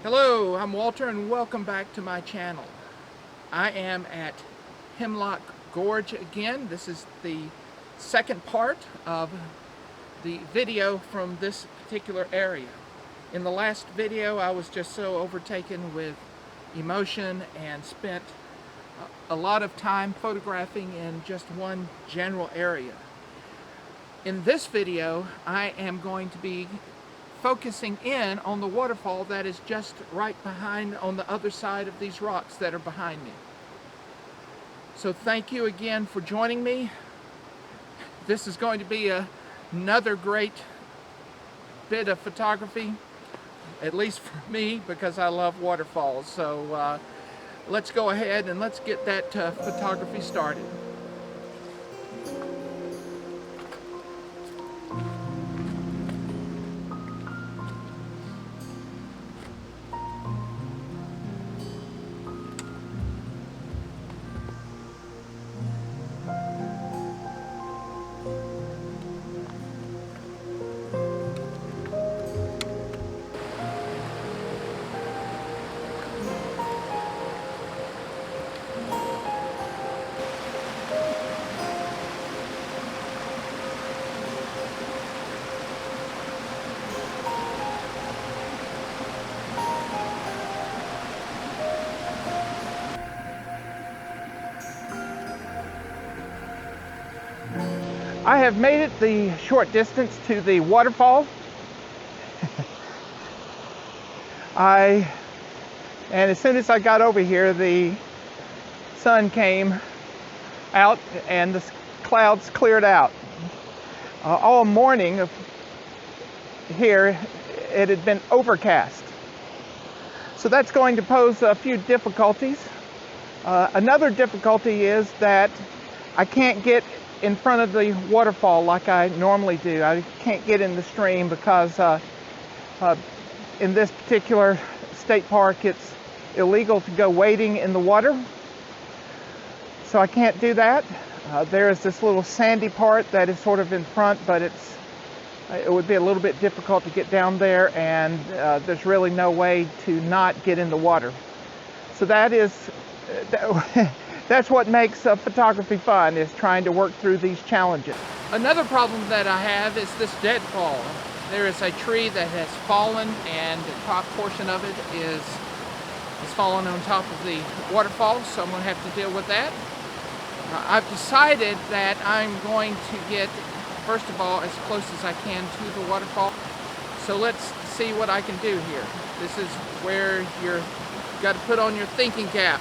Hello, I'm Walter and welcome back to my channel. I am at Hemlock Gorge again. This is the second part of the video from this particular area. In the last video I was just so overtaken with emotion and spent a lot of time photographing in just one general area. In this video I am going to be focusing in on the waterfall that is just right behind, on the other side of these rocks that are behind me. So thank you again for joining me. This is going to be another great bit of photography, at least for me, because I love waterfalls. So let's go ahead and let's get that photography started. I have made it the short distance to the waterfall. And as soon as I got over here, the sun came out and the clouds cleared out. All morning here it had been overcast. So that's going to pose a few difficulties. Another difficulty is that I can't get in front of the waterfall like I normally do. I can't get in the stream because in this particular state park it's illegal to go wading in the water. So I can't do that. There is this little sandy part that is sort of in front, but it would be a little bit difficult to get down there, and there's really no way to not get in the water. So that is that's what makes photography fun, is trying to work through these challenges. Another problem that I have is this deadfall. There is a tree that has fallen, and the top portion of it is fallen on top of the waterfall, so I'm going to have to deal with that. I've decided that I'm going to get, first of all, as close as I can to the waterfall. So let's see what I can do here. This is where you've got to put on your thinking cap.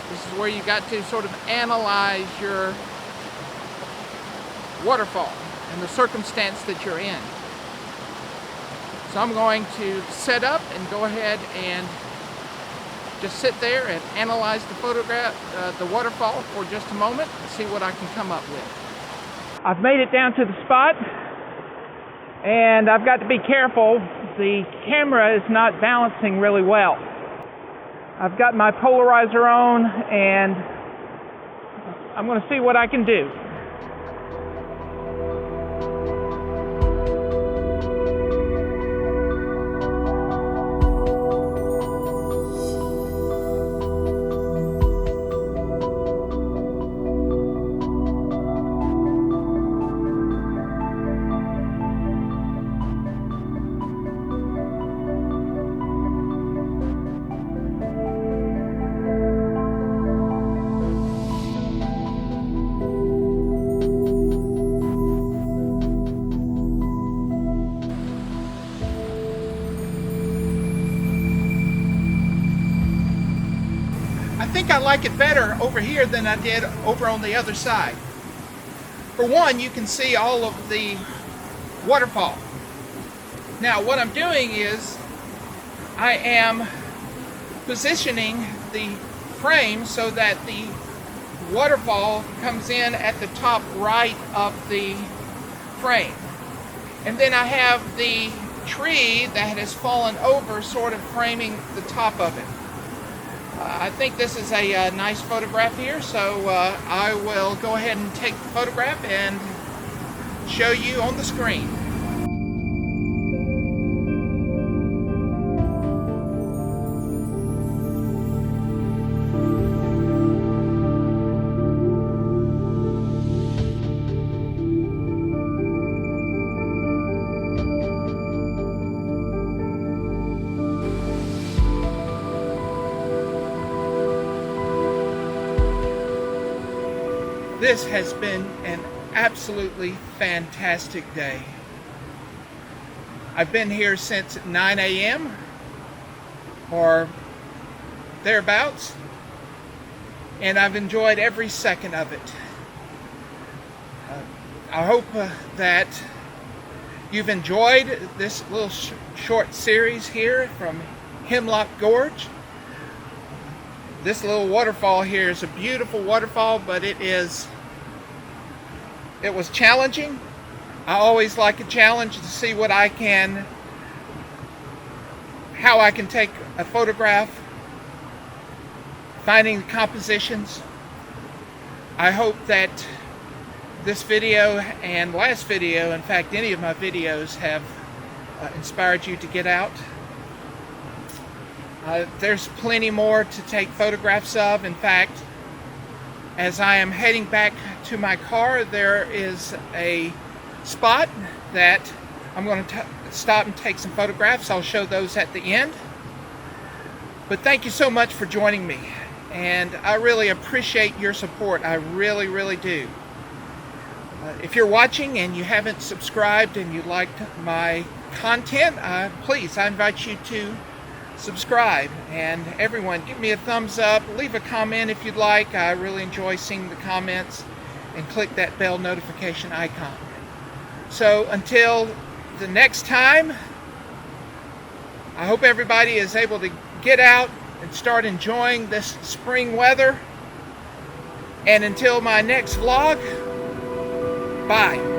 This is where you got to sort of analyze your waterfall and the circumstance that you're in. So I'm going to set up and go ahead and just sit there and analyze the photograph, the waterfall for just a moment, and see what I can come up with. I've made it down to the spot, and I've got to be careful. The camera is not balancing really well. I've got my polarizer on, and I'm going to see what I can do. I think I like it better over here than I did over on the other side. For one, you can see all of the waterfall. Now what I'm doing is I am positioning the frame so that the waterfall comes in at the top right of the frame. And then I have the tree that has fallen over sort of framing the top of it. I think this is a nice photograph here, so I will go ahead and take the photograph and show you on the screen. This has been an absolutely fantastic day. I've been here since 9 a.m. or thereabouts, and I've enjoyed every second of it. I hope that you've enjoyed this little short series here from Hemlock Gorge. This little waterfall here is a beautiful waterfall, but it was challenging. I always like a challenge to see how I can take a photograph, finding the compositions. I hope that this video and last video, in fact any of my videos, have inspired you to get out. There's plenty more to take photographs of. In fact, as I am heading back to my car, there is a spot that I'm going to stop and take some photographs. I'll show those at the end. But thank you so much for joining me, and I really appreciate your support. I really, really do. If you're watching and you haven't subscribed and you liked my content, please, I invite you to subscribe. And everyone, give me a thumbs up, leave a comment if you'd like. I really enjoy seeing the comments, and click that bell notification icon. So until the next time, I hope everybody is able to get out and start enjoying this spring weather. And until my next vlog, bye.